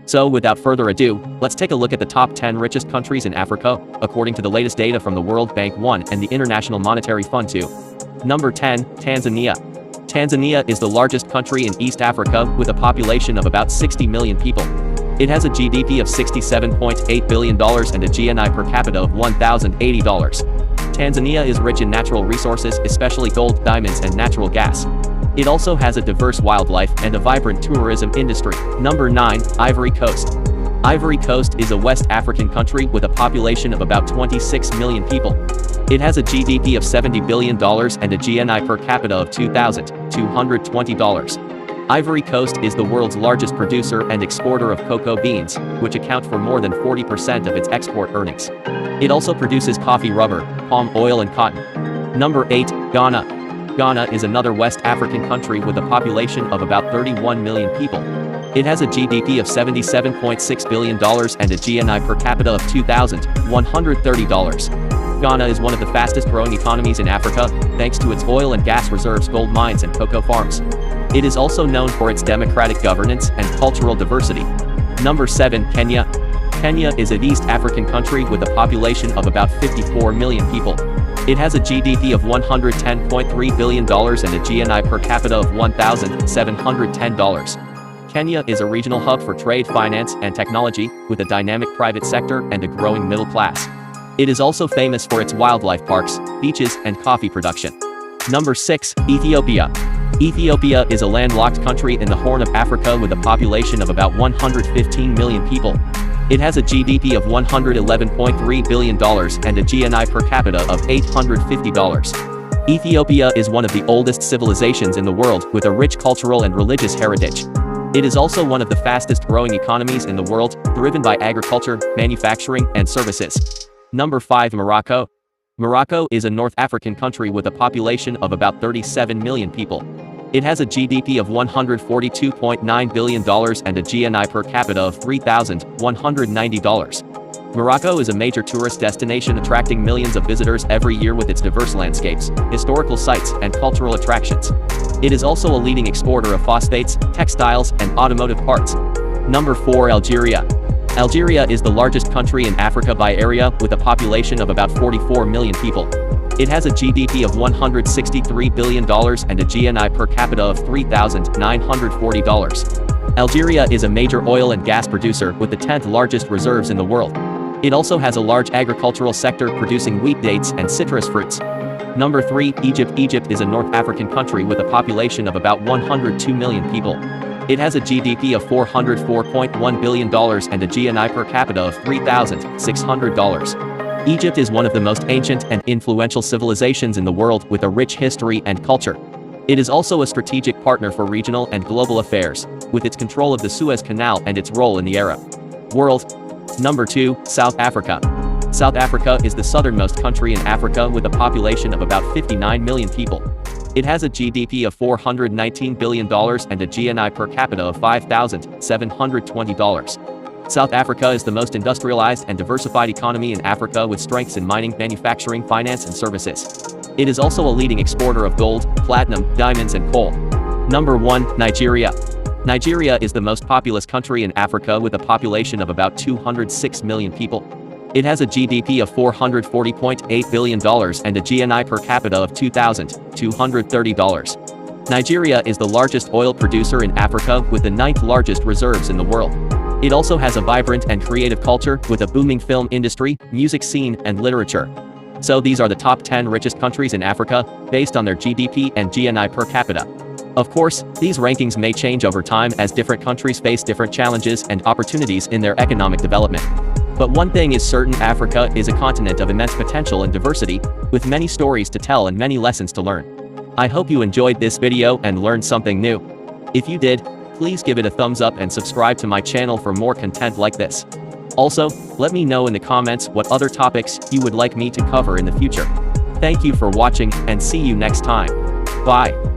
So without further ado, let's take a look at the top 10 richest countries in Africa, according to the latest data from the World Bank 1 and the International Monetary Fund 2. Number 10, Tanzania. Tanzania is the largest country in East Africa with a population of about 60 million people. It has a GDP of $67.8 billion and a GNI per capita of $1,080. Tanzania is rich in natural resources, especially gold, diamonds, and natural gas. It also has a diverse wildlife and a vibrant tourism industry. Number 9, Ivory Coast. Ivory Coast is a West African country with a population of about 26 million people. It has a GDP of $70 billion and a GNI per capita of $2,220. Ivory Coast is the world's largest producer and exporter of cocoa beans, which account for more than 40% of its export earnings. It also produces coffee, rubber, palm oil, and cotton. Number 8, Ghana. Ghana is another West African country with a population of about 31 million people. It has a GDP of $77.6 billion and a GNI per capita of $2,130. Ghana is one of the fastest growing economies in Africa, thanks to its oil and gas reserves, gold mines, and cocoa farms. It is also known for its democratic governance and cultural diversity. Number 7, Kenya. Kenya is an East African country with a population of about 54 million people. It has a GDP of $110.3 billion and a GNI per capita of $1,710. Kenya is a regional hub for trade, finance, and technology, with a dynamic private sector and a growing middle class. It is also famous for its wildlife parks, beaches, and coffee production. Number 6, Ethiopia. Ethiopia is a landlocked country in the Horn of Africa with a population of about 115 million people. It has a GDP of $111.3 billion and a GNI per capita of $850. Ethiopia is one of the oldest civilizations in the world with a rich cultural and religious heritage. It is also one of the fastest growing economies in the world, driven by agriculture, manufacturing, and services. Number 5, Morocco. Morocco is a North African country with a population of about 37 million people. It has a GDP of $142.9 billion and a GNI per capita of $3,190. Morocco is a major tourist destination attracting millions of visitors every year with its diverse landscapes, historical sites, and cultural attractions. It is also a leading exporter of phosphates, textiles, and automotive parts. Number 4, Algeria. Algeria is the largest country in Africa by area with a population of about 44 million people. It has a GDP of $163 billion and a GNI per capita of $3,940. Algeria is a major oil and gas producer with the 10th largest reserves in the world. It also has a large agricultural sector producing wheat, dates, and citrus fruits. Number 3, Egypt. Egypt is a North African country with a population of about 102 million people. It has a GDP of $404.1 billion and a GNI per capita of $3,600. Egypt is one of the most ancient and influential civilizations in the world with a rich history and culture. It is also a strategic partner for regional and global affairs, with its control of the Suez Canal and its role in the Arab world. Number 2, South Africa. South Africa is the southernmost country in Africa with a population of about 59 million people. It has a GDP of $419 billion and a GNI per capita of $5,720. South Africa is the most industrialized and diversified economy in Africa with strengths in mining, manufacturing, finance, and services. It is also a leading exporter of gold, platinum, diamonds, and coal. Number 1, Nigeria. Nigeria is the most populous country in Africa with a population of about 206 million people. It has a GDP of $440.8 billion and a GNI per capita of $2,230. Nigeria is the largest oil producer in Africa with the 9th largest reserves in the world. It also has a vibrant and creative culture with a booming film industry, music scene, and literature. So these are the top 10 richest countries in Africa, based on their GDP and GNI per capita. Of course, these rankings may change over time as different countries face different challenges and opportunities in their economic development. But one thing is certain: Africa is a continent of immense potential and diversity, with many stories to tell and many lessons to learn. I hope you enjoyed this video and learned something new. If you did, please give it a thumbs up and subscribe to my channel for more content like this. Also, let me know in the comments what other topics you would like me to cover in the future. Thank you for watching, and see you next time. Bye.